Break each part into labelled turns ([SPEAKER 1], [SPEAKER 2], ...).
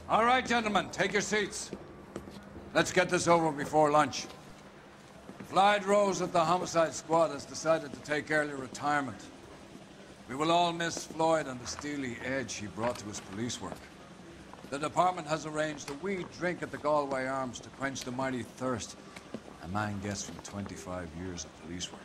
[SPEAKER 1] All right, gentlemen, take your seats. Let's get this over before lunch. Floyd Rose at the Homicide Squad has decided to take early retirement. We will all miss Floyd and the steely edge he brought to his police work. The department has arranged a wee drink at the Galway Arms to quench the mighty thirst a man gets from 25 years of police work.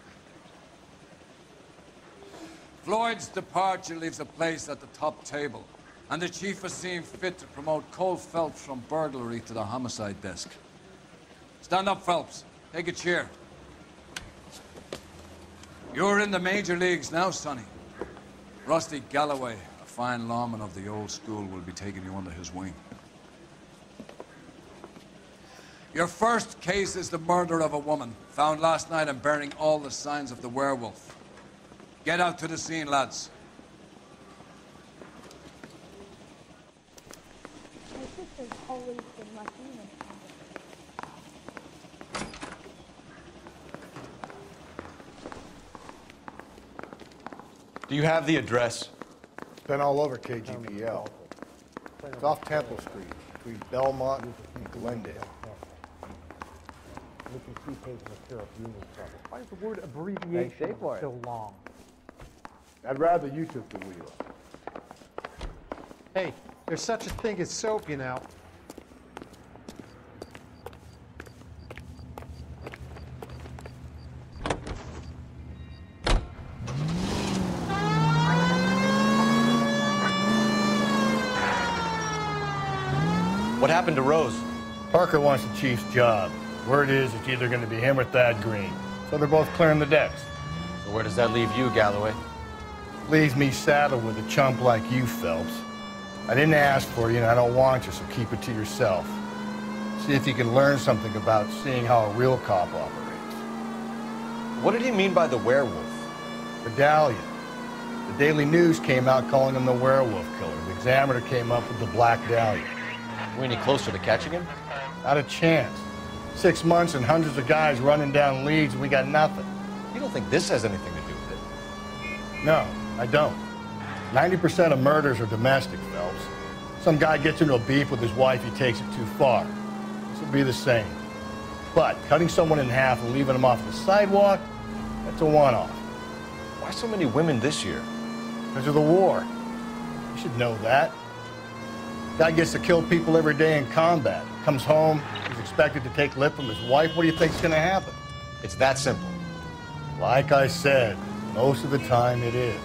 [SPEAKER 1] Floyd's departure leaves a place at the top table, and the chief has seen fit to promote Cole Phelps from burglary to the homicide desk. Stand up, Phelps. Take a chair. You're in the major leagues now, Sonny. Rusty Galloway, a fine lawman of the old school, will be taking you under his wing. Your first case is the murder of a woman, found last night and bearing all the signs of the werewolf. Get out to the scene, lads.
[SPEAKER 2] My sister's always been lucky.
[SPEAKER 3] Do you have the address?
[SPEAKER 4] It's been all over KGPL. It's off Temple Street, between Belmont and Glendale.
[SPEAKER 5] Why is the word abbreviation so long?
[SPEAKER 4] I'd rather you took the wheel.
[SPEAKER 5] Hey, there's such a thing as soap, you know.
[SPEAKER 3] What happened to Rose?
[SPEAKER 4] Parker wants the chief's job. Word is it's either going to be him or Thad Green. So they're both clearing the decks.
[SPEAKER 3] So where does that leave you, Galloway?
[SPEAKER 4] Leaves me saddled with a chump like you, Phelps. I didn't ask for you and I don't want you, so keep it to yourself. See if you can learn something about seeing how a real cop operates.
[SPEAKER 3] What did he mean by the werewolf?
[SPEAKER 4] Medallion. The Daily News came out calling him the werewolf killer. The Examiner came up with the Black Dahlia.
[SPEAKER 3] We any closer to catching him?
[SPEAKER 4] Not a chance. 6 months and hundreds of guys running down leads and we got nothing.
[SPEAKER 3] You don't think this has anything to do with it?
[SPEAKER 4] No, I don't. 90% of murders are domestic, Phelps. Some guy gets into a beef with his wife, he takes it too far. This will be the same. But cutting someone in half and leaving them off the sidewalk, that's a one-off.
[SPEAKER 3] Why so many women this year?
[SPEAKER 4] Because of the war. You should know that. Guy gets to kill people every day in combat. Comes home, he's expected to take lip from his wife. What do you think's gonna happen?
[SPEAKER 3] It's that simple.
[SPEAKER 4] Like I said, most of the time it is.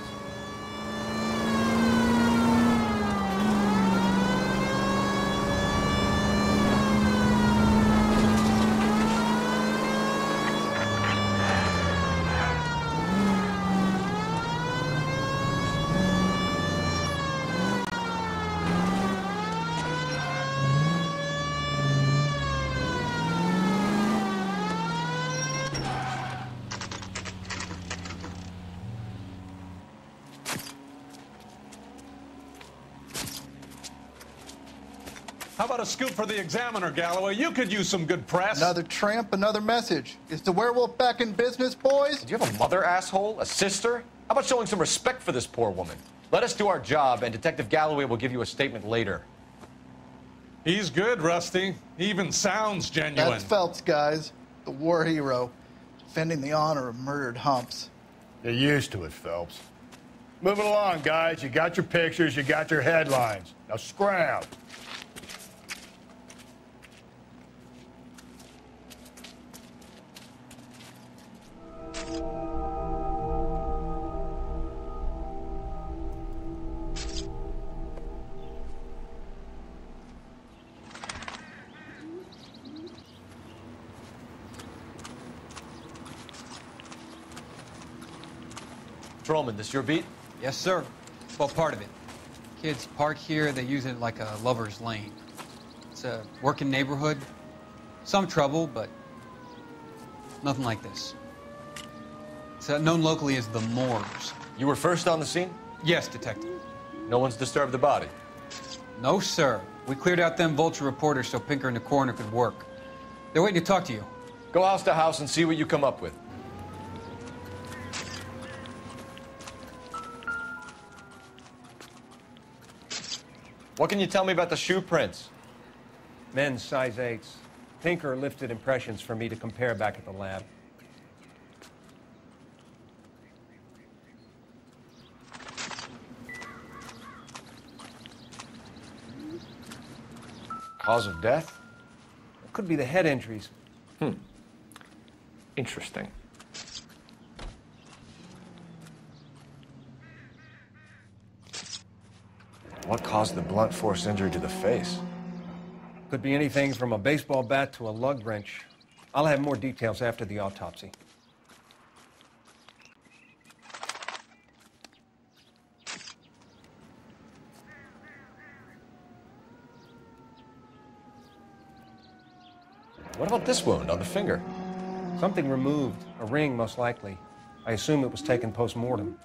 [SPEAKER 6] How about a scoop for the Examiner, Galloway? You could use some good press.
[SPEAKER 7] Another tramp, another message. Is the werewolf back in business, boys?
[SPEAKER 3] Do you have a mother, asshole? A sister? How about showing some respect for this poor woman? Let us do our job, and Detective Galloway will give you a statement later.
[SPEAKER 6] He's good, Rusty. He even sounds genuine.
[SPEAKER 7] That's Phelps, guys. The war hero. Defending the honor of murdered humps.
[SPEAKER 4] You're used to it, Phelps. Moving along, guys. You got your pictures, you got your headlines. Now scram.
[SPEAKER 3] Patrolman, this your beat?
[SPEAKER 8] Yes, sir. Well, part of it. Kids park here, they use it like a lover's lane. It's a working neighborhood. Some trouble, but nothing like this. It's known locally as the Moors.
[SPEAKER 3] You were first on the scene?
[SPEAKER 8] Yes, Detective.
[SPEAKER 3] No one's disturbed the body?
[SPEAKER 8] No, sir. We cleared out them vulture reporters so Pinker and the coroner could work. They're waiting to talk to you.
[SPEAKER 3] Go house to house and see what you come up with. What can you tell me about the shoe prints?
[SPEAKER 9] Men's size 8s. Tinker lifted impressions for me to compare back at the lab.
[SPEAKER 3] Cause of death?
[SPEAKER 9] It could be the head injuries.
[SPEAKER 3] Interesting. What caused the blunt force injury to the face?
[SPEAKER 9] Could be anything from a baseball bat to a lug wrench. I'll have more details after the autopsy.
[SPEAKER 3] What about this wound on the finger?
[SPEAKER 9] Something removed. A ring, most likely. I assume it was taken post-mortem.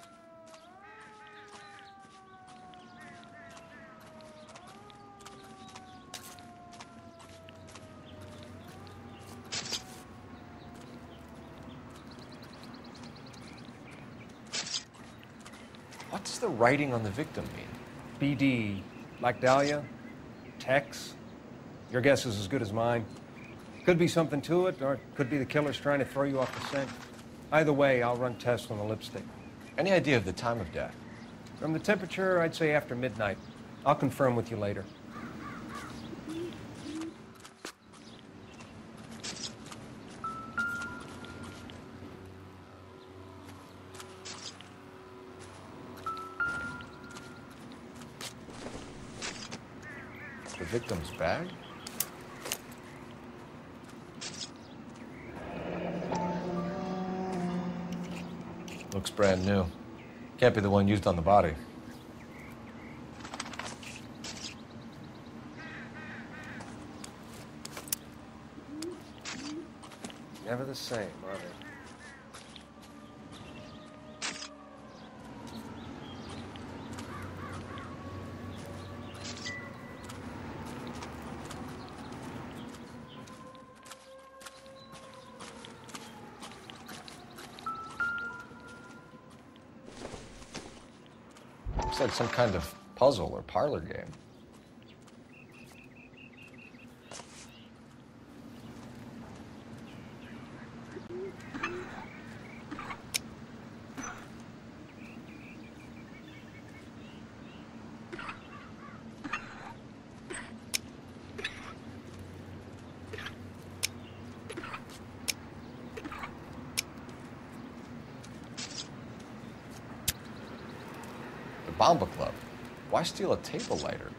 [SPEAKER 3] What's the writing on the victim mean?
[SPEAKER 9] BD. Like Dahlia? Tex? Your guess is as good as mine. Could be something to it, or it could be the killer's trying to throw you off the scent. Either way, I'll run tests on the lipstick.
[SPEAKER 3] Any idea of the time of death?
[SPEAKER 9] From the temperature, I'd say after midnight. I'll confirm with you later.
[SPEAKER 3] The victim's bag? Looks brand new. Can't be the one used on the body.
[SPEAKER 9] Never the same, are they?
[SPEAKER 3] Looks like some kind of puzzle or parlor game. Bomba Club. Why steal a table lighter?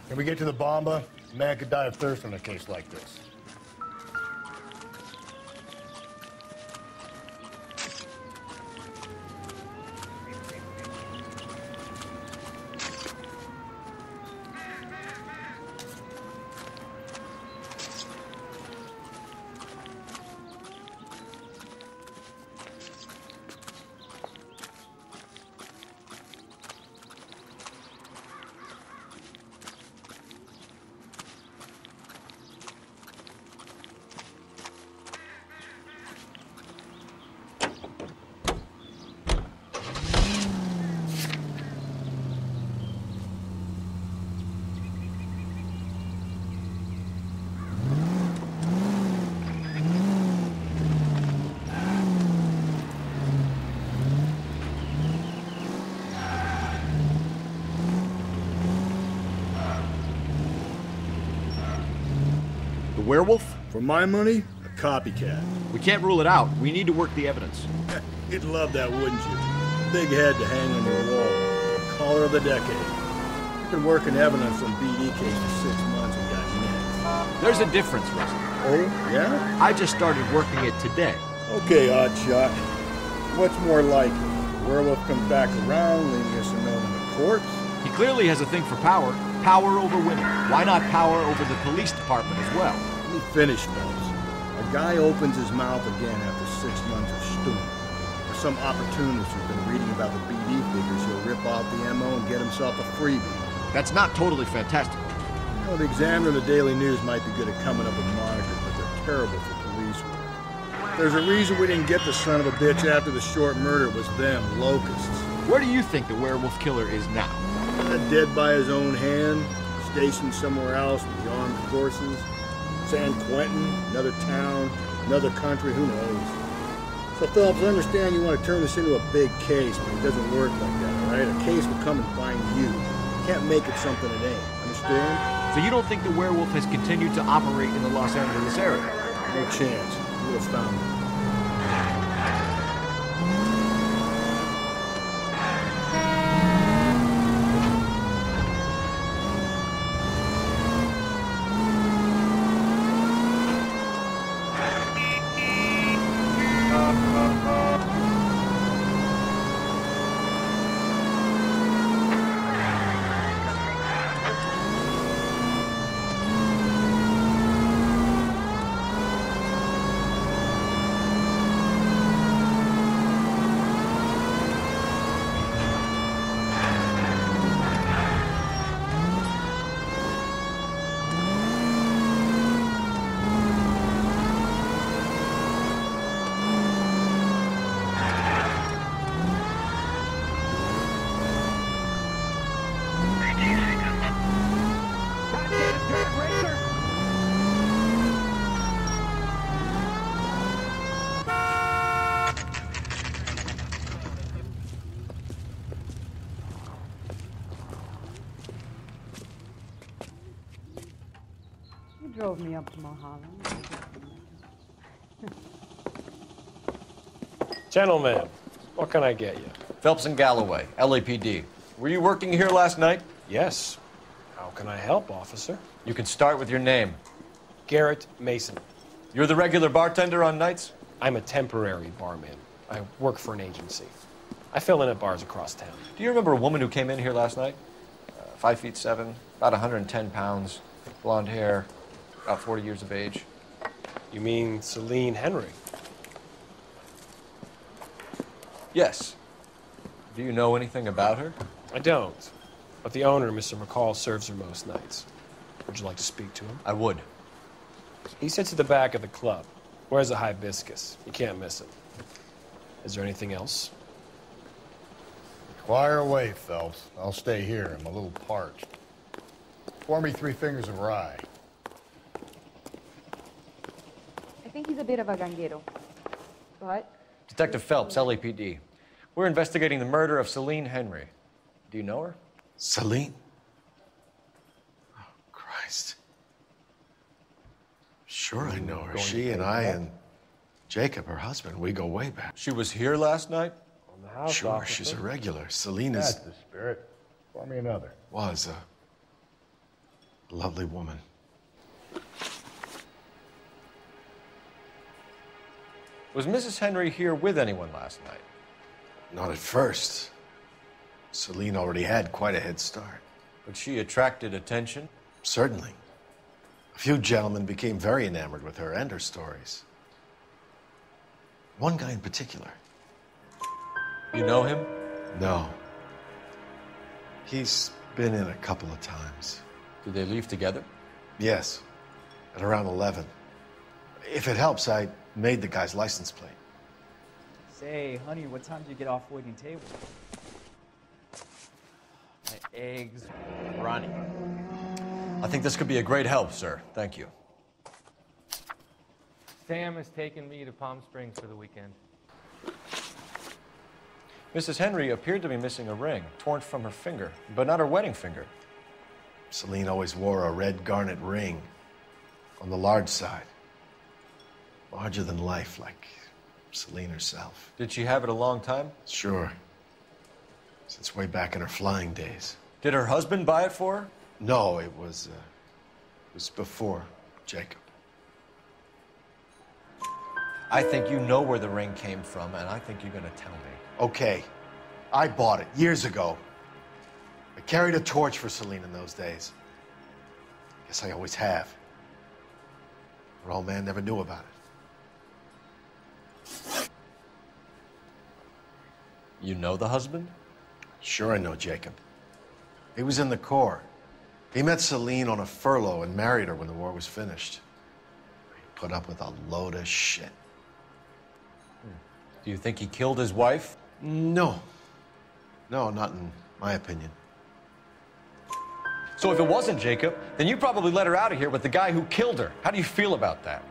[SPEAKER 4] When we get to the Bomba, a man could die of thirst on a case like this.
[SPEAKER 10] Werewolf?
[SPEAKER 4] For my money, a copycat.
[SPEAKER 10] We can't rule it out. We need to work the evidence.
[SPEAKER 4] You'd love that, wouldn't you? Big head to hang on your wall. Caller of the decade. You've been working evidence on BD case for 6 months and got next.
[SPEAKER 10] There's a difference, Rusty.
[SPEAKER 4] Oh, yeah?
[SPEAKER 10] I just started working it today.
[SPEAKER 4] Okay, Oddshot. What's more likely? The werewolf comes back around, leaving us a note on the corpse?
[SPEAKER 10] He clearly has a thing for power. Power over women. Why not power over the police department as well?
[SPEAKER 4] Let me finish, Phelps. A guy opens his mouth again after 6 months of stewing. Or some opportunist who's been reading about the BD figures, he'll rip off the MO and get himself a freebie.
[SPEAKER 10] That's not totally fantastical.
[SPEAKER 4] You know, the Examiner and the Daily News might be good at coming up with monikers, but they're terrible for police work. There's a reason we didn't get the son of a bitch after the short murder. It was them, locusts.
[SPEAKER 10] Where do you think the werewolf killer is now?
[SPEAKER 4] Dead by his own hand, stationed somewhere else with the armed forces. San Quentin, another town, another country, who knows? So, Phillips, I understand you want to turn this into a big case, but it doesn't work like that, all right? A case will come and find you. You can't make it something it ain't. Understand?
[SPEAKER 10] So you don't think the werewolf has continued to operate in the Los Angeles area?
[SPEAKER 4] No chance. You would have found him.
[SPEAKER 2] You drove me up to Mulholland.
[SPEAKER 11] Gentlemen, what can I get you?
[SPEAKER 3] Phelps and Galloway, LAPD. Were you working here last night?
[SPEAKER 11] Yes. How can I help, officer?
[SPEAKER 3] You can start with your name.
[SPEAKER 11] Garrett Mason.
[SPEAKER 3] You're the regular bartender on nights?
[SPEAKER 11] I'm a temporary barman. I work for an agency. I fill in at bars across town.
[SPEAKER 3] Do you remember a woman who came in here last night? 5'7", about 110 pounds, blonde hair, about 40 years of age.
[SPEAKER 11] You mean Celine Henry?
[SPEAKER 3] Yes. Do you know anything about her?
[SPEAKER 11] I don't. But the owner, Mr. McCall, serves her most nights. Would you like to speak to him?
[SPEAKER 3] I would.
[SPEAKER 11] He sits at the back of the club. Wears a hibiscus. You can't miss him. Is there anything else?
[SPEAKER 4] Fire away, Phelps. I'll stay here. I'm a little parched. Pour me 3 fingers of rye.
[SPEAKER 2] I think he's a bit of a ganguero. But...
[SPEAKER 3] Detective Phelps, LAPD. We're investigating the murder of Celine Henry. Do you know her?
[SPEAKER 12] Celine? Oh, Christ. Sure I know her. She and I and Jacob, her husband, we go way back.
[SPEAKER 3] She was here last night?
[SPEAKER 11] On the house,
[SPEAKER 12] Sure,
[SPEAKER 11] officer.
[SPEAKER 12] she's a regular. Celine is...
[SPEAKER 4] That's the spirit. Pour me another.
[SPEAKER 12] Was a lovely woman.
[SPEAKER 3] Was Mrs. Henry here with anyone last night?
[SPEAKER 12] Not at first. Celine already had quite a head start.
[SPEAKER 3] But she attracted attention?
[SPEAKER 12] Certainly. A few gentlemen became very enamored with her and her stories. One guy in particular.
[SPEAKER 3] You know him?
[SPEAKER 12] No. He's been in a couple of times.
[SPEAKER 3] Did they leave together?
[SPEAKER 12] Yes. At around 11. If it helps, I made the guy's license plate.
[SPEAKER 13] Say, honey, what time do you get off waiting table? My eggs running.
[SPEAKER 3] I think this could be a great help, sir. Thank you.
[SPEAKER 14] Sam has taken me to Palm Springs for the weekend.
[SPEAKER 3] Mrs. Henry appeared to be missing a ring, torn from her finger, but not her wedding finger.
[SPEAKER 12] Celine always wore a red garnet ring on the large side. Larger than life, like Celine herself.
[SPEAKER 3] Did she have it a long time?
[SPEAKER 12] Sure. Since way back in her flying days.
[SPEAKER 3] Did her husband buy it for her?
[SPEAKER 12] No, it was before Jacob.
[SPEAKER 3] I think you know where the ring came from, and I think you're gonna tell me.
[SPEAKER 12] Okay. I bought it years ago. I carried a torch for Celine in those days. Guess I always have. Her old man never knew about it.
[SPEAKER 3] You know the husband?
[SPEAKER 12] Sure I know Jacob. He was in the Corps. He met Celine on a furlough and married her when the war was finished. He put up with a load of shit.
[SPEAKER 3] Do you think he killed his wife?
[SPEAKER 12] No. No, not in my opinion.
[SPEAKER 3] So if it wasn't Jacob, then you probably let her out of here with the guy who killed her. How do you feel about that?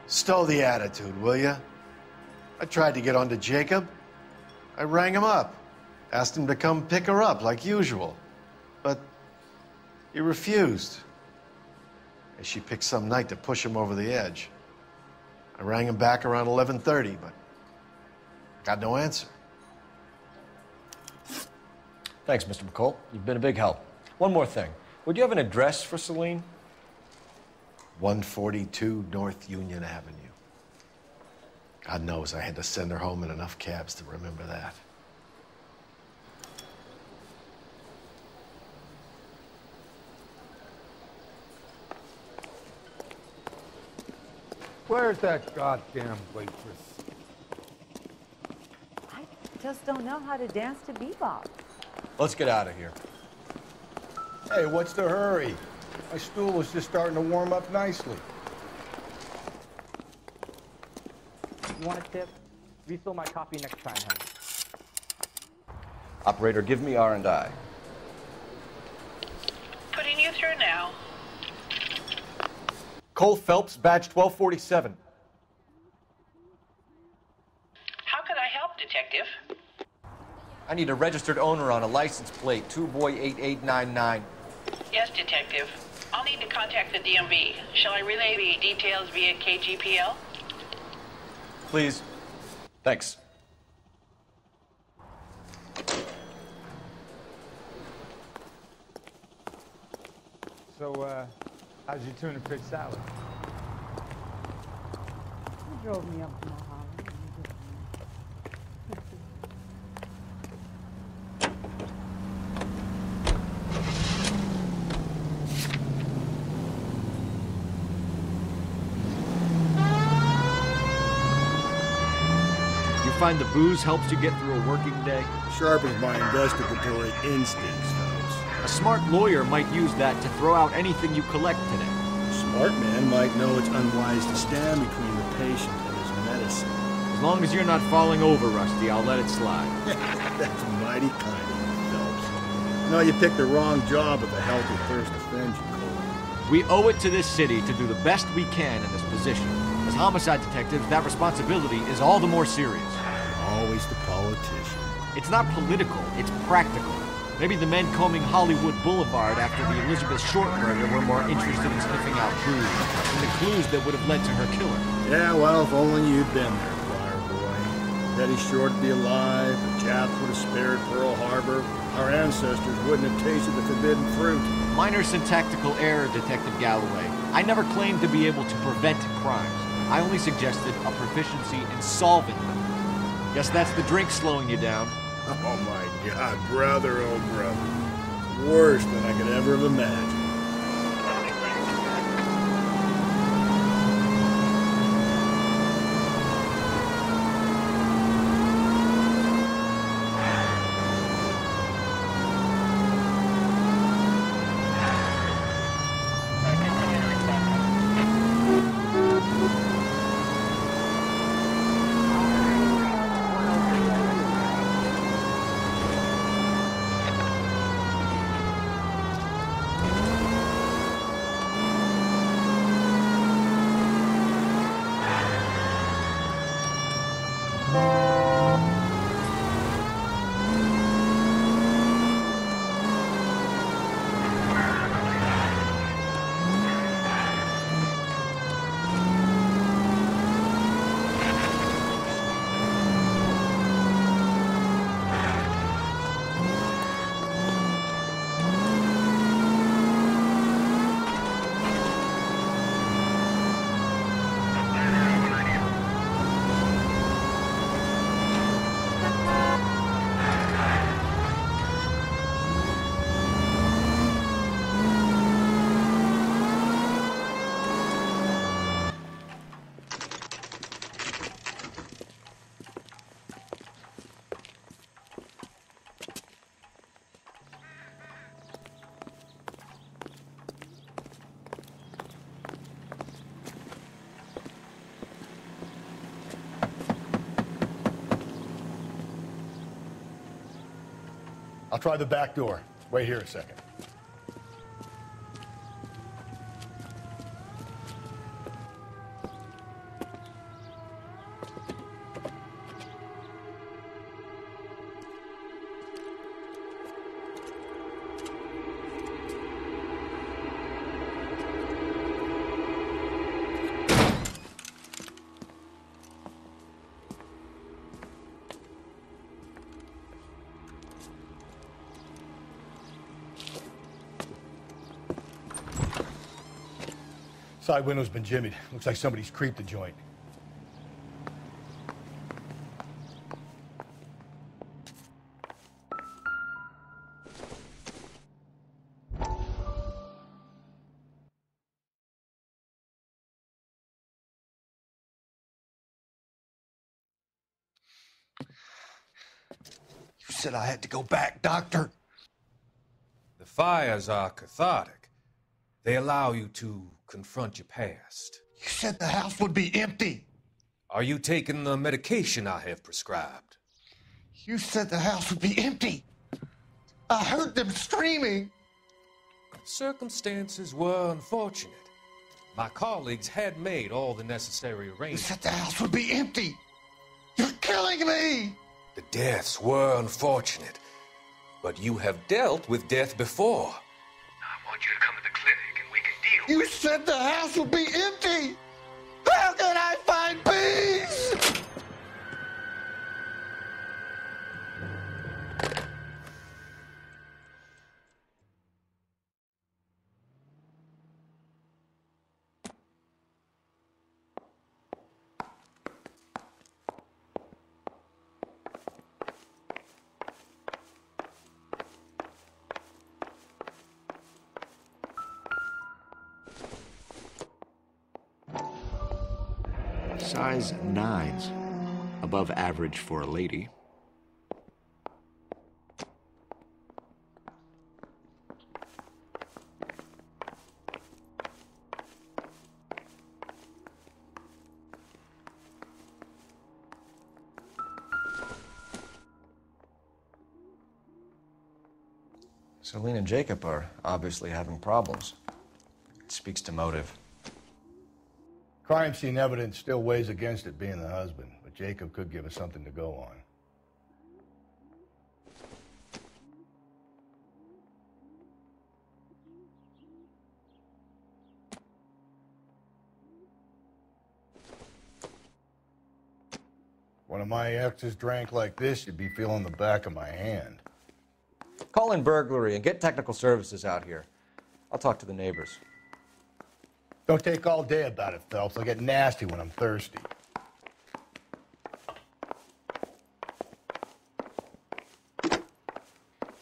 [SPEAKER 12] Stow the attitude, will ya? I tried to get onto Jacob. I rang him up, asked him to come pick her up like usual. But he refused. And she picked some night to push him over the edge. I rang him back around 11:30, but got no answer.
[SPEAKER 3] Thanks, Mr. McCall. You've been a big help. One more thing. Would you have an address for Celine?
[SPEAKER 12] 142 North Union Avenue. God knows I had to send her home in enough cabs to remember that.
[SPEAKER 15] Where's that goddamn waitress?
[SPEAKER 16] I just don't know how to dance to bebop.
[SPEAKER 3] Let's get out of here.
[SPEAKER 4] Hey, what's the hurry? My stool was just starting to warm up nicely.
[SPEAKER 13] You want a tip? Refill my coffee next time, honey.
[SPEAKER 3] Operator, give me R&I.
[SPEAKER 17] Putting you through now.
[SPEAKER 3] Cole Phelps, badge 1247.
[SPEAKER 17] How can I help, Detective?
[SPEAKER 3] I need a registered owner on a license plate, 2boy8899.
[SPEAKER 17] Yes, Detective. I'll need to contact the DMV. Shall I relay the details via KGPL?
[SPEAKER 3] Please. Thanks.
[SPEAKER 15] So, how's your tuna fish salad?
[SPEAKER 16] You drove me up to Mulholland.
[SPEAKER 10] You find the booze helps you get through a working day?
[SPEAKER 4] Sharpens my investigatory instincts, fellas.
[SPEAKER 10] A smart lawyer might use that to throw out anything you collect today.
[SPEAKER 4] A smart man might know it's unwise to stand between the patient and his medicine.
[SPEAKER 10] As long as you're not falling over, Rusty, I'll let it slide.
[SPEAKER 4] That's mighty kind of you, Phelps. No, you picked the wrong job if a healthy thirst offends you, Cole.
[SPEAKER 10] We owe it to this city to do the best we can in this position. As homicide detectives, that responsibility is all the more serious.
[SPEAKER 4] Always the politician.
[SPEAKER 10] It's not political, it's practical. Maybe the men combing Hollywood Boulevard after the Elizabeth Short murder were more interested in sniffing out clues than the clues that would have led to her killer.
[SPEAKER 4] Yeah, well, if only you'd been there, choir boy. Betty Short would be alive, the Japs would have spared Pearl Harbor, our ancestors wouldn't have tasted the forbidden fruit.
[SPEAKER 10] Minor syntactical error, Detective Galloway. I never claimed to be able to prevent crimes. I only suggested a proficiency in solving them. Guess that's the drink slowing you down.
[SPEAKER 4] Oh my God, brother, oh brother. Worse than I could ever have imagined. I'll try the back door. Wait here a second. Side window's been jimmied. Looks like somebody's creeped the joint.
[SPEAKER 12] You said I had to go back, Doctor.
[SPEAKER 18] The fires are cathartic. They allow you to confront your past.
[SPEAKER 12] You said the house would be empty.
[SPEAKER 18] Are you taking the medication I have prescribed?
[SPEAKER 12] You said the house would be empty. I heard them screaming.
[SPEAKER 18] Circumstances were unfortunate. My colleagues had made all the necessary arrangements.
[SPEAKER 12] You said the house would be empty. You're killing me.
[SPEAKER 18] The deaths were unfortunate, but you have dealt with death before. I want you to come to the clinic and we can deal.
[SPEAKER 12] You said the house would be empty. How can I find peace?
[SPEAKER 10] Size 9s. Above average for a lady.
[SPEAKER 3] Celine and Jacob are obviously having problems. It speaks to motive.
[SPEAKER 4] Crime scene evidence still weighs against it being the husband, but Jacob could give us something to go on. One of my exes drank like this, you'd be feeling the back of my hand.
[SPEAKER 3] Call in burglary and get technical services out here. I'll talk to the neighbors.
[SPEAKER 4] Don't take all day about it, Phelps. I'll get nasty when I'm thirsty.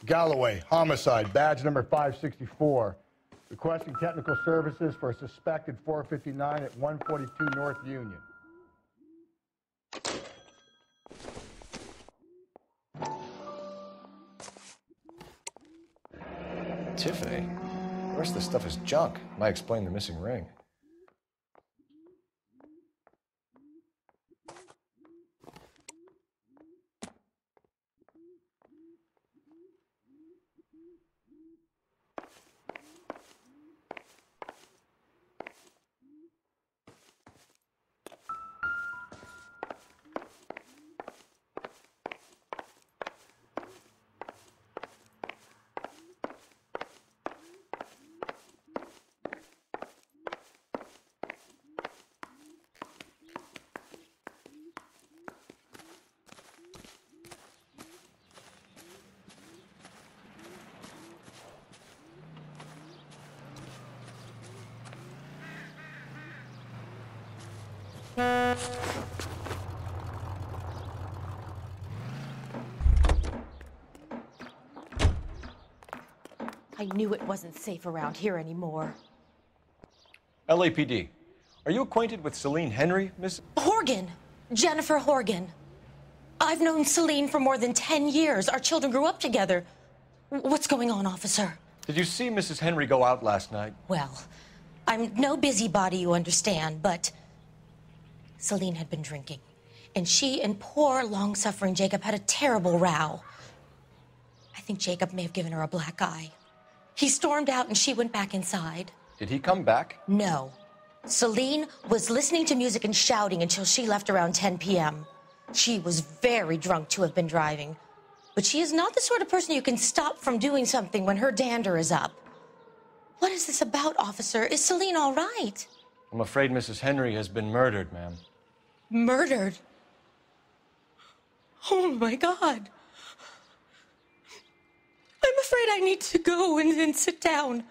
[SPEAKER 4] Galloway, homicide, badge number 564. Requesting technical services for a suspected 459 at 142 North Union.
[SPEAKER 3] Tiffany? The rest of the stuff is junk. Might explain the missing ring.
[SPEAKER 19] I knew it wasn't safe around here anymore.
[SPEAKER 3] LAPD. Are you acquainted with Celine Henry, Miss?
[SPEAKER 19] Horgan! Jennifer Horgan. I've known Celine for more than 10 years. Our children grew up together. What's going on, officer?
[SPEAKER 3] Did you see Mrs. Henry go out last night?
[SPEAKER 19] Well, I'm no busybody, you understand, but Celine had been drinking. And she and poor, long-suffering Jacob had a terrible row. I think Jacob may have given her a black eye. He stormed out and she went back inside.
[SPEAKER 3] Did he come back?
[SPEAKER 19] No. Celine was listening to music and shouting until she left around 10 p.m. She was very drunk to have been driving. But she is not the sort of person you can stop from doing something when her dander is up. What is this about, officer? Is Celine all right?
[SPEAKER 3] I'm afraid Mrs. Henry has been murdered, ma'am.
[SPEAKER 19] Murdered? Oh, my God. I'm afraid I need to go and sit down.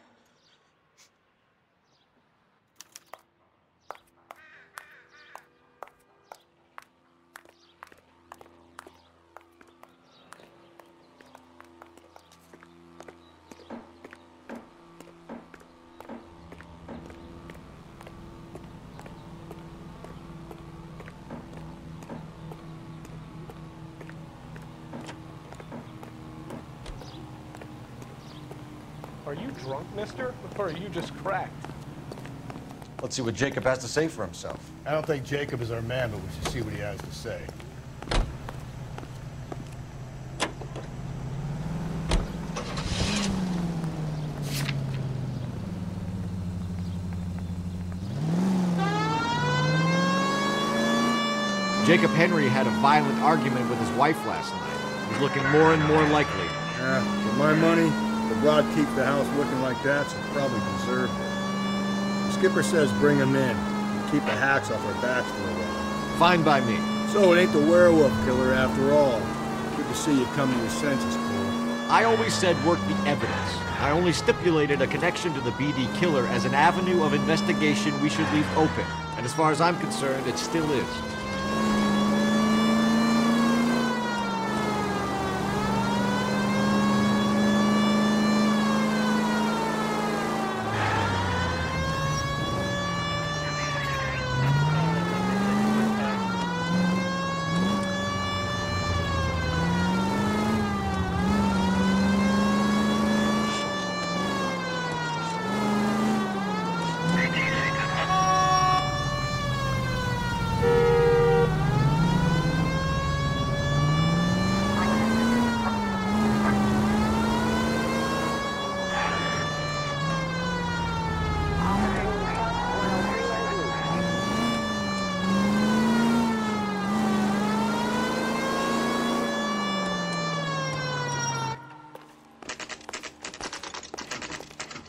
[SPEAKER 6] Are you drunk, mister? Or are you just cracked?
[SPEAKER 3] Let's see what Jacob has to say for himself.
[SPEAKER 4] I don't think Jacob is our man, but we should see what he has to say.
[SPEAKER 10] Jacob Henry had a violent argument with his wife last night. It was looking more and more likely.
[SPEAKER 4] Yeah, for my money, the broad keeps the house looking like that, so probably deserved it. The skipper says bring him in and keep the hacks off our backs for a while.
[SPEAKER 10] Fine by me.
[SPEAKER 4] So it ain't the werewolf killer after all. Good to see you come to your senses, Cole.
[SPEAKER 10] I always said work the evidence. I only stipulated a connection to the BD killer as an avenue of investigation we should leave open. And as far as I'm concerned, it still is.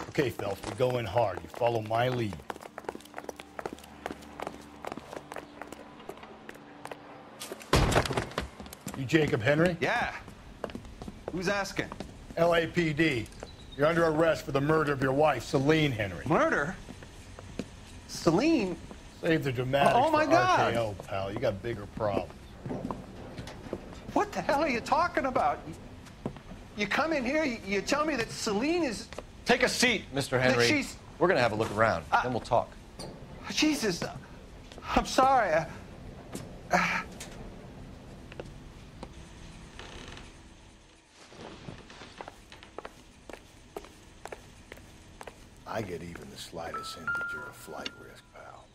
[SPEAKER 4] Okay, Phelps, we go in hard. You follow my lead. You Jacob Henry?
[SPEAKER 6] Yeah. Who's asking?
[SPEAKER 4] LAPD. You're under arrest for the murder of your wife, Celine Henry.
[SPEAKER 6] Murder? Celine?
[SPEAKER 4] Save the dramatics
[SPEAKER 6] Oh, my
[SPEAKER 4] for
[SPEAKER 6] God.
[SPEAKER 4] RKO, pal. You got bigger problems.
[SPEAKER 6] What the hell are you talking about? You come in here, you tell me that Celine is...
[SPEAKER 3] Take a seat, Mr. Henry.
[SPEAKER 6] she's-
[SPEAKER 3] We're going to have a look around, then we'll talk.
[SPEAKER 6] Jesus, I'm sorry.
[SPEAKER 4] I get even the slightest hint that you're a flight risk, pal.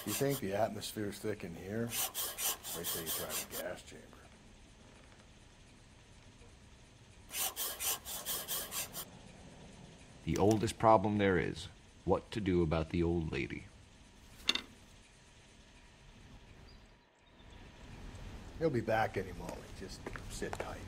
[SPEAKER 4] You think the atmosphere's thick in here? Wait till you try the gas chamber.
[SPEAKER 10] The oldest problem there is, what to do about the old lady.
[SPEAKER 4] He'll be back any moment. Just sit tight.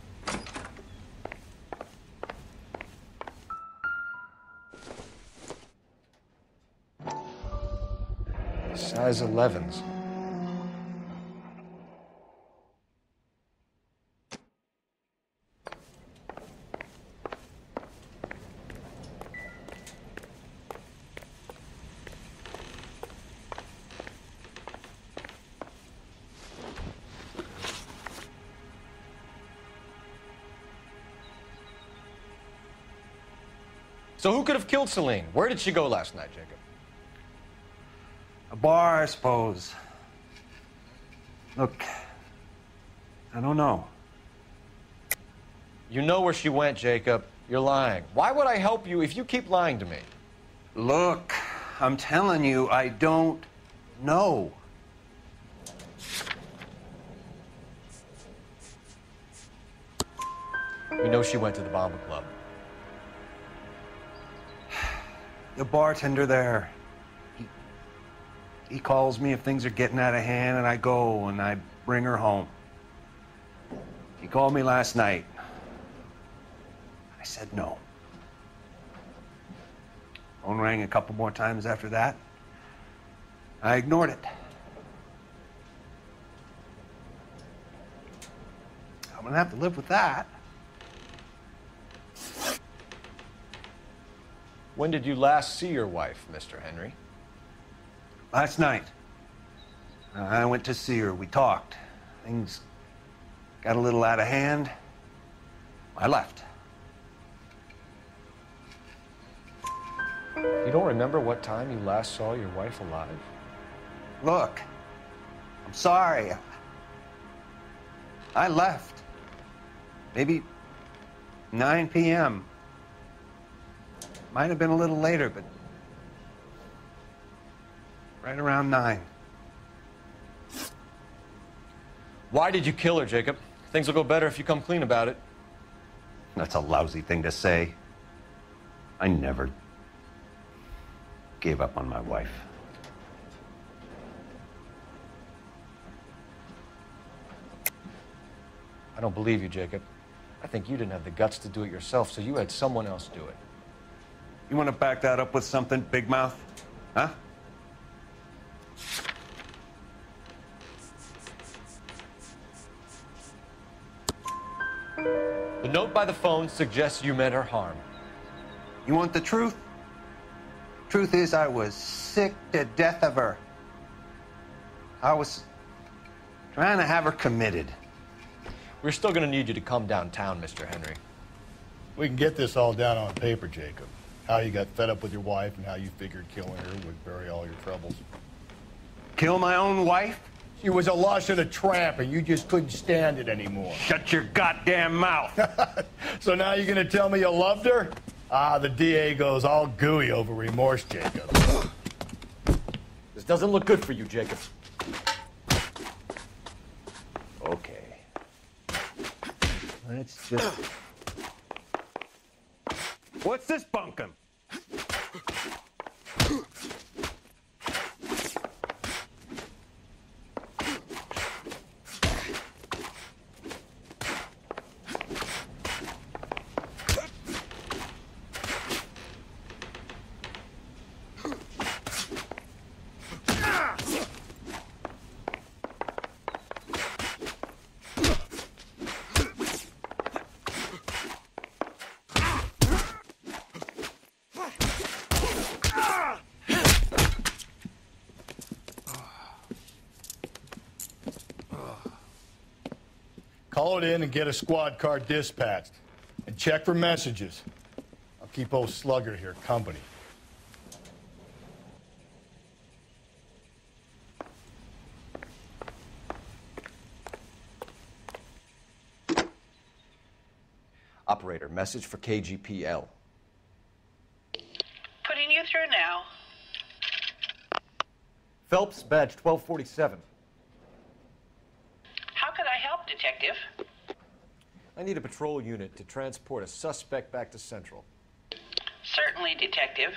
[SPEAKER 3] Size 11s. So who could have killed Celine? Where did she go last night, Jacob?
[SPEAKER 6] A bar, I suppose. Look, I don't know.
[SPEAKER 3] You know where she went, Jacob. You're lying. Why would I help you if you keep lying to me?
[SPEAKER 6] Look, I'm telling you, I don't know.
[SPEAKER 3] We know she went to the Bomber Club.
[SPEAKER 6] The bartender there, he calls me if things are getting out of hand, and I go and I bring her home. He called me last night. I said no. Phone rang a couple more times after that. I ignored it. I'm gonna have to live with that.
[SPEAKER 3] When did you last see your wife, Mr. Henry?
[SPEAKER 6] Last night. I went to see her. We talked. Things got a little out of hand. I left.
[SPEAKER 3] You don't remember what time you last saw your wife alive?
[SPEAKER 6] Look, I'm sorry. I left. Maybe 9 p.m. Might have been a little later, but right around 9.
[SPEAKER 3] Why did you kill her, Jacob? Things will go better if you come clean about it.
[SPEAKER 6] That's a lousy thing to say. I never gave up on my wife.
[SPEAKER 3] I don't believe you, Jacob. I think you didn't have the guts to do it yourself, so you had someone else do it.
[SPEAKER 6] You want to back that up with something, Big Mouth? Huh?
[SPEAKER 3] The note by the phone suggests you meant her harm.
[SPEAKER 6] You want the truth? Truth is, I was sick to death of her. I was trying to have her committed.
[SPEAKER 3] We're still going to need you to come downtown, Mr. Henry.
[SPEAKER 4] We can get this all down on paper, Jacob. How you got fed up with your wife and how you figured killing her would bury all your troubles.
[SPEAKER 6] Kill my own wife?
[SPEAKER 4] She was a lush and a tramp, and you just couldn't stand it anymore.
[SPEAKER 6] Shut your goddamn mouth.
[SPEAKER 4] So now you're going to tell me you loved her? Ah, the DA goes all gooey over remorse, Jacob.
[SPEAKER 3] This doesn't look good for you, Jacob.
[SPEAKER 6] Okay. Let's just... What's this bunkum?
[SPEAKER 4] Call it in and get a squad car dispatched. And check for messages. I'll keep old Slugger here company.
[SPEAKER 3] Operator, message for KGPL.
[SPEAKER 17] Putting you through now.
[SPEAKER 3] Phelps, badge 1247.
[SPEAKER 17] How could I help, Detective?
[SPEAKER 3] I need a patrol unit to transport a suspect back to Central.
[SPEAKER 17] Certainly, Detective.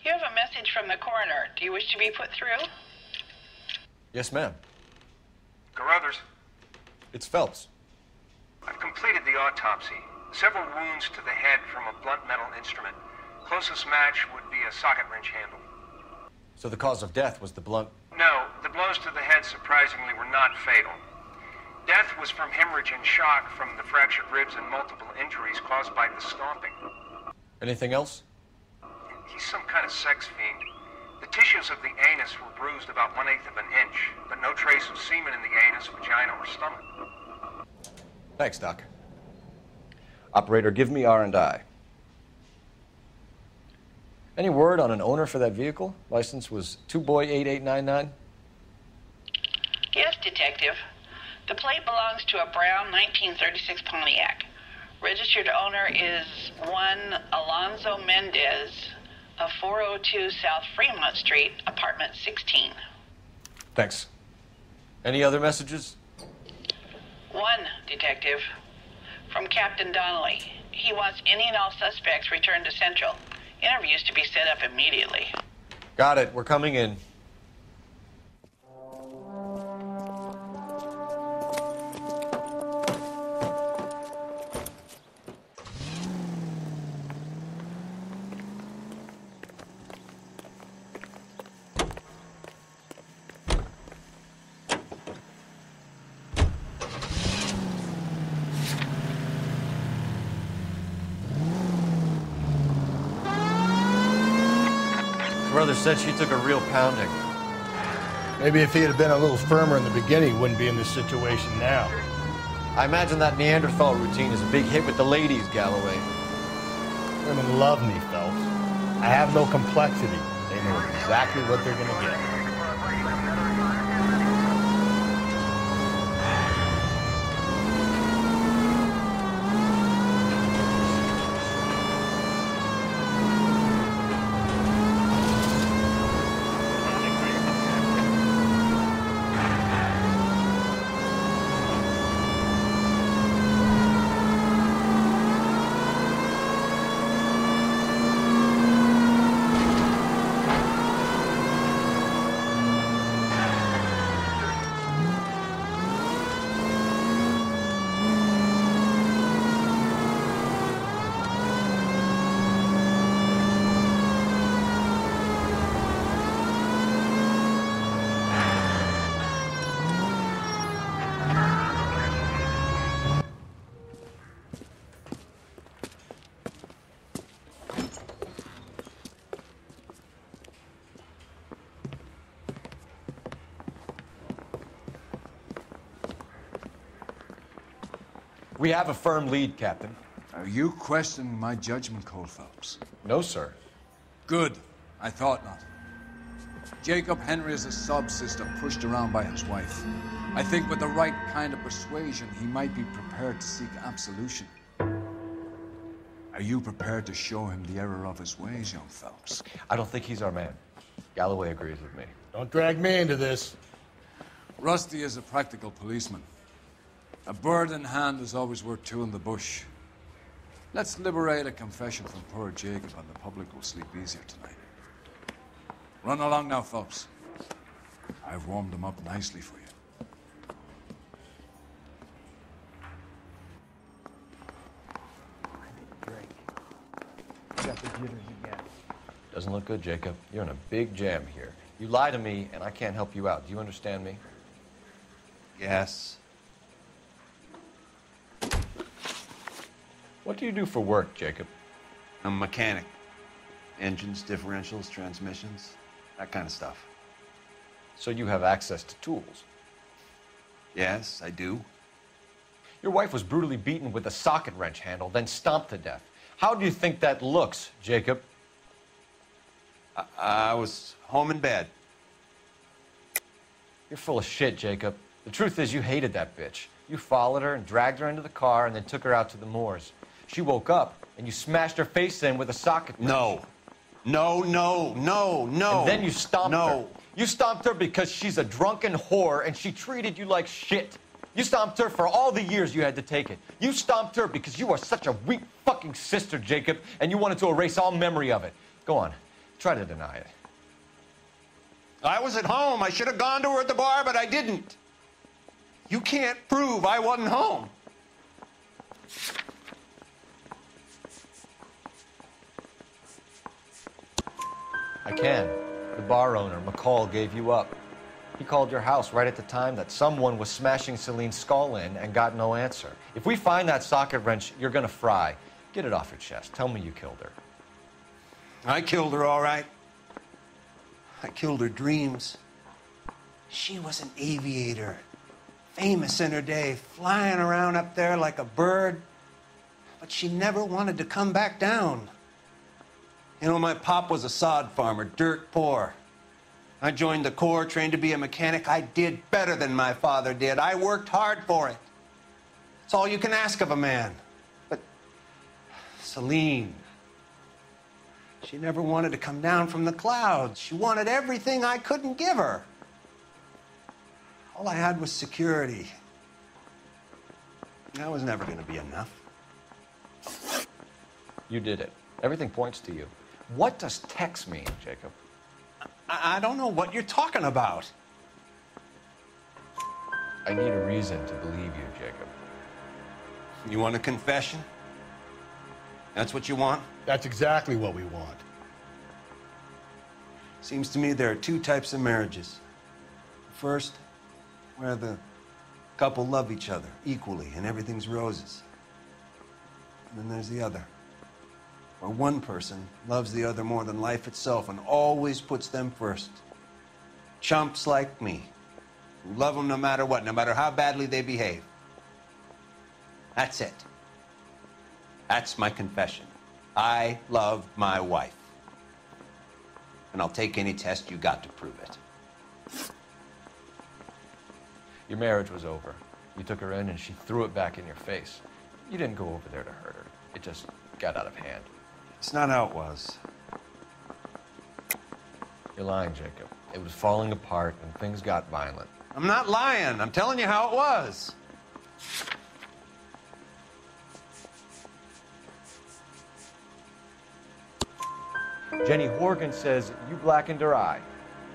[SPEAKER 17] You have a message from the coroner. Do you wish to be put through?
[SPEAKER 3] Yes, ma'am.
[SPEAKER 20] Carruthers,
[SPEAKER 3] It's Phelps.
[SPEAKER 20] I've completed the autopsy. Several wounds to the head from a blunt metal instrument. Closest match would be a socket wrench handle.
[SPEAKER 3] So the cause of death was the blunt...
[SPEAKER 20] No, the blows to the head surprisingly were not fatal. Death was from hemorrhage and shock from the fractured ribs and multiple injuries caused by the stomping.
[SPEAKER 3] Anything else?
[SPEAKER 20] He's some kind of sex fiend. The tissues of the anus were bruised about 1/8 of an inch, but no trace of semen in the anus, vagina, or stomach.
[SPEAKER 3] Thanks, Doc. Operator, give me R&I. Any word on an owner for that vehicle? License was 2boy8899.
[SPEAKER 17] Yes, Detective. The plate belongs to a brown 1936 Pontiac. Registered owner is one Alonzo Mendez of 402 South Fremont Street, apartment 16.
[SPEAKER 3] Thanks. Any other messages?
[SPEAKER 17] One, Detective. From Captain Donnelly. He wants any and all suspects returned to Central. Interviews to be set up immediately.
[SPEAKER 3] Got it. We're coming in. Brother said she took a real pounding.
[SPEAKER 4] Maybe if he had been a little firmer in the beginning, he wouldn't be in this situation now.
[SPEAKER 3] I imagine that Neanderthal routine is a big hit with the ladies, Galloway.
[SPEAKER 4] Women love me, Phelps. I have no complexity. They know exactly what they're going to get.
[SPEAKER 3] We have a firm lead, Captain.
[SPEAKER 1] Are you questioning my judgment, Cole Phelps?
[SPEAKER 3] No, sir.
[SPEAKER 1] Good. I thought not. Jacob Henry is a sub-sister pushed around by his wife. I think with the right kind of persuasion, he might be prepared to seek absolution. Are you prepared to show him the error of his ways, young Phelps?
[SPEAKER 3] I don't think he's our man. Galloway agrees with me.
[SPEAKER 4] Don't drag me into this.
[SPEAKER 1] Rusty is a practical policeman. A bird in hand is always worth two in the bush. Let's liberate a confession from poor Jacob, and the public will sleep easier tonight. Run along now, Phelps. I've warmed them up nicely for you.
[SPEAKER 13] Got the jitters again.
[SPEAKER 3] Doesn't look good, Jacob. You're in a big jam here. You lie to me, and I can't help you out. Do you understand me?
[SPEAKER 6] Yes.
[SPEAKER 3] What do you do for work, Jacob?
[SPEAKER 6] I'm a mechanic. Engines, differentials, transmissions, that kind of stuff.
[SPEAKER 3] So you have access to tools?
[SPEAKER 6] Yes, I do.
[SPEAKER 3] Your wife was brutally beaten with a socket wrench handle, then stomped to death. How do you think that looks, Jacob?
[SPEAKER 6] I was home in bed.
[SPEAKER 3] You're full of shit, Jacob. The truth is you hated that bitch. You followed her and dragged her into the car and then took her out to the moors. She woke up and you smashed her face in with a socket wrench.
[SPEAKER 6] No. No.
[SPEAKER 3] And then you stomped her. You stomped her because she's a drunken whore and she treated you like shit. You stomped her for all the years you had to take it. You stomped her because you are such a weak fucking sister, Jacob, and you wanted to erase all memory of it. Go on. Try to deny it.
[SPEAKER 6] I was at home. I should have gone to her at the bar, but I didn't. You can't prove I wasn't home.
[SPEAKER 3] I can. The bar owner, McCall, gave you up. He called your house right at the time that someone was smashing Celine's skull in and got no answer. If we find that socket wrench, you're gonna fry. Get it off your chest. Tell me you killed her.
[SPEAKER 6] I killed her, all right. I killed her dreams. She was an aviator, famous in her day, flying around up there like a bird. But she never wanted to come back down. You know, my pop was a sod farmer, dirt poor. I joined the Corps, trained to be a mechanic. I did better than my father did. I worked hard for it. It's all you can ask of a man. But Celine. She never wanted to come down from the clouds. She wanted everything I couldn't give her. All I had was security. That was never going to be enough.
[SPEAKER 3] You did it. Everything points to you. What does Tex mean, Jacob?
[SPEAKER 6] I don't know what you're talking about.
[SPEAKER 3] I need a reason to believe you, Jacob.
[SPEAKER 6] You want a confession? That's what you want?
[SPEAKER 4] That's exactly what we want.
[SPEAKER 6] Seems to me there are two types of marriages. First, where the couple love each other equally and everything's roses. And then there's the other, where one person loves the other more than life itself and always puts them first. Chumps like me, who love them no matter what, no matter how badly they behave. That's it. That's my confession. I love my wife. And I'll take any test you got to prove it.
[SPEAKER 3] Your marriage was over. You took her in and she threw it back in your face. You didn't go over there to hurt her. It just got out of hand.
[SPEAKER 6] It's not how it was.
[SPEAKER 3] You're lying, Jacob. It was falling apart and things got violent.
[SPEAKER 6] I'm not lying. I'm telling you how it was.
[SPEAKER 3] Jenny Horgan says you blackened her eye.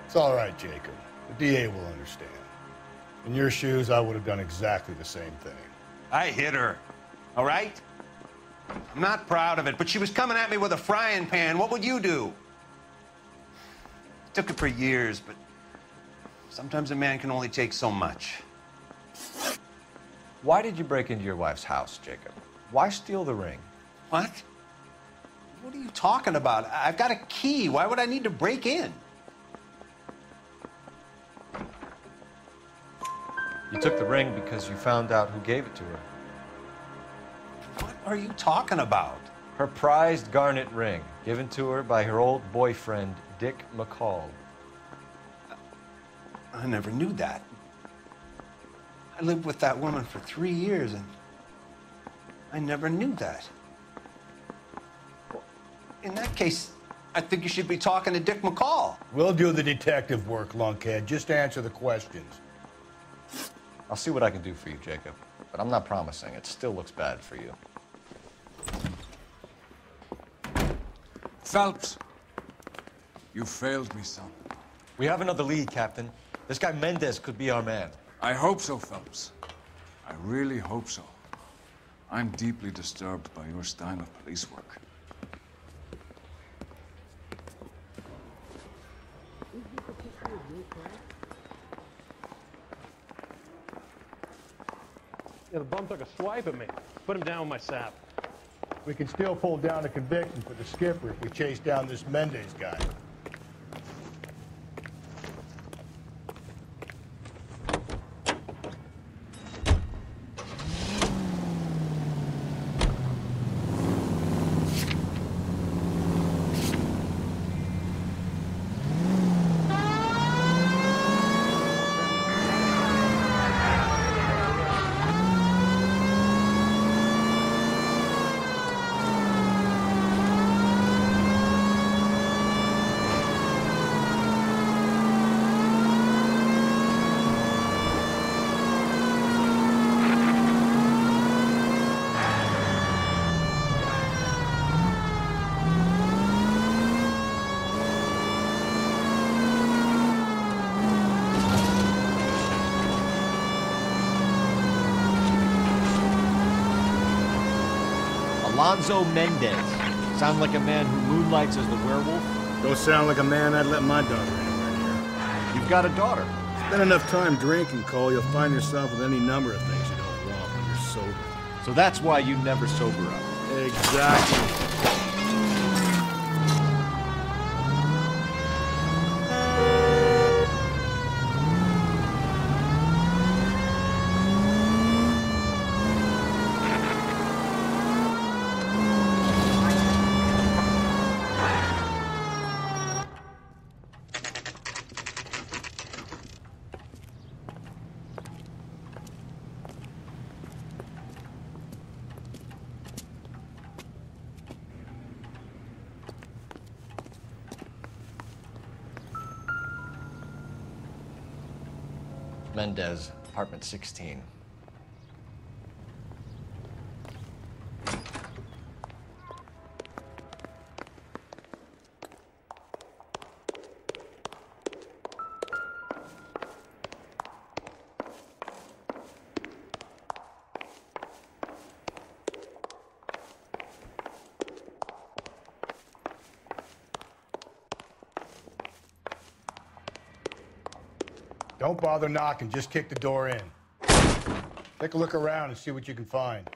[SPEAKER 4] It's all right, Jacob. The DA will understand. In your shoes, I would have done exactly the same thing.
[SPEAKER 6] I hit her, all right? I'm not proud of it, but she was coming at me with a frying pan. What would you do? Took it for years, but sometimes a man can only take so much.
[SPEAKER 3] Why did you break into your wife's house, Jacob? Why steal the ring?
[SPEAKER 6] What? What are you talking about? I've got a key. Why would I need to break in?
[SPEAKER 3] You took the ring because you found out who gave it to her.
[SPEAKER 6] What are you talking about?
[SPEAKER 3] Her prized garnet ring, given to her by her old boyfriend, Dick McCall.
[SPEAKER 6] I never knew that. I lived with that woman for 3 years, and I never knew that. In that case, I think you should be talking to Dick McCall.
[SPEAKER 4] We'll do the detective work, lunkhead. Just answer the questions.
[SPEAKER 3] I'll see what I can do for you, Jacob. But I'm not promising. It still looks bad for you.
[SPEAKER 1] Phelps, you failed me, son.
[SPEAKER 3] We have another lead, Captain. This guy Mendez could be our man.
[SPEAKER 1] I hope so, Phelps. I really hope so. I'm deeply disturbed by your style of police work.
[SPEAKER 21] Yeah, the bum took a swipe at me. Put him down with my sap.
[SPEAKER 4] We can still pull down a conviction for the skipper if we chase down this Mendez guy.
[SPEAKER 10] Alonzo Mendez. Sound like a man who moonlights as the werewolf?
[SPEAKER 4] Don't sound like a man I'd let my daughter anywhere near.
[SPEAKER 10] You've got a daughter.
[SPEAKER 4] Spend enough time drinking, Cole, you'll find yourself with any number of things you don't want when you're sober.
[SPEAKER 10] So that's why you never sober up.
[SPEAKER 4] Exactly.
[SPEAKER 3] Mendez, apartment 16.
[SPEAKER 4] Don't bother knocking, just kick the door in. Take a look around and see what you can find.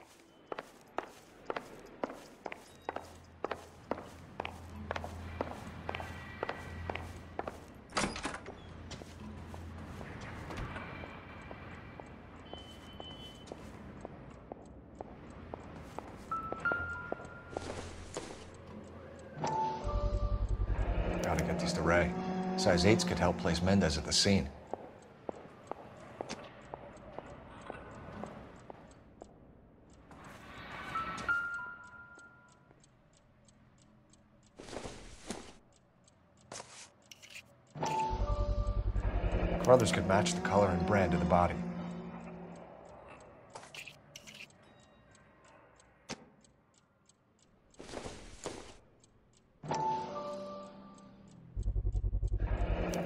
[SPEAKER 3] Gotta get these to Ray. Size 8s could help place Mendez at the scene. Brothers could match the color and brand of the body.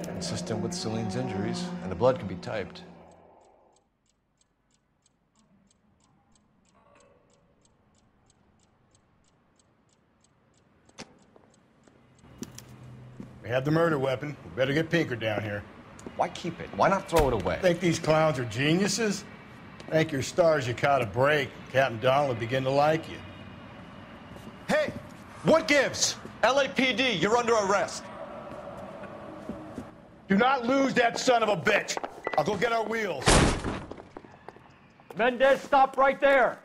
[SPEAKER 3] Consistent with Celine's injuries, and the blood can be typed.
[SPEAKER 4] We have the murder weapon. We better get Pinker down here.
[SPEAKER 3] Why keep it? Why not throw it away?
[SPEAKER 4] Think these clowns are geniuses? Thank your stars you caught a break. Captain Donald begin to like you.
[SPEAKER 3] Hey! What gives? LAPD, you're under arrest.
[SPEAKER 4] Do not lose that son of a bitch. I'll go get our wheels.
[SPEAKER 21] Mendez, stop right there.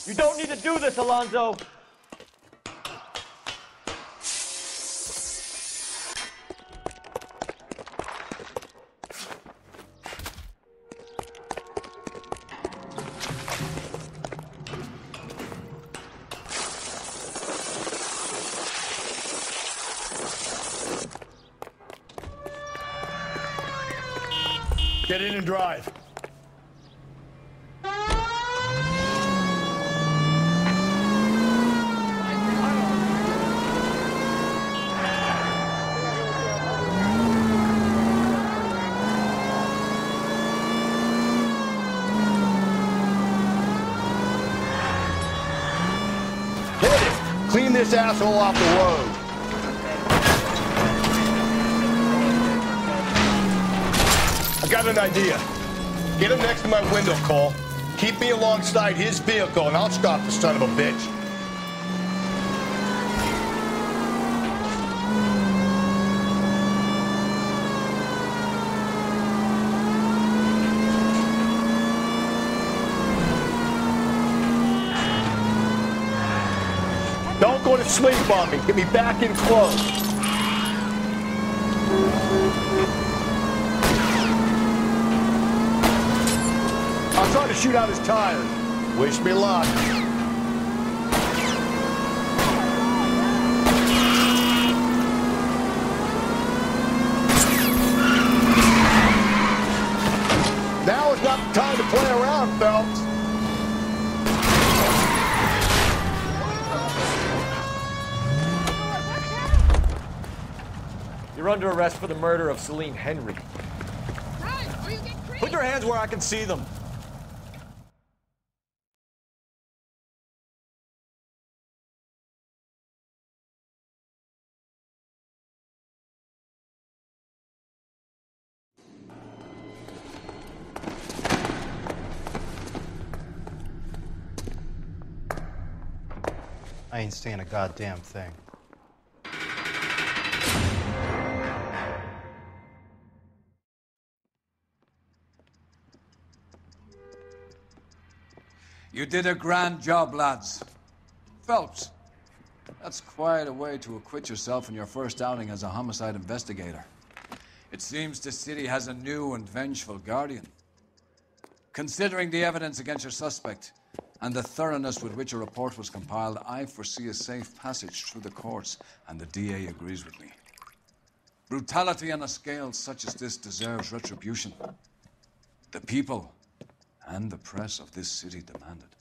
[SPEAKER 21] You don't need to do this, Alonzo.
[SPEAKER 4] Get in and drive. Clean this asshole off the road. I got an idea. Get him next to my window, Cole. Keep me alongside his vehicle, and I'll stop the son of a bitch. Don't go to sleep on me. Get me back in close. I'm trying to shoot out his tires. Wish me luck. Now is not the time to play around, Phelps.
[SPEAKER 3] You're under arrest for the murder of Celine Henry. Put your hands where I can see them.
[SPEAKER 7] I ain't saying a goddamn thing.
[SPEAKER 1] You did a grand job, lads. Phelps, that's quite a way to acquit yourself in your first outing as a homicide investigator. It seems the city has a new and vengeful guardian. Considering the evidence against your suspect and the thoroughness with which a report was compiled, I foresee a safe passage through the courts, and the DA agrees with me. Brutality on a scale such as this deserves retribution. The people and the press of this city demand it.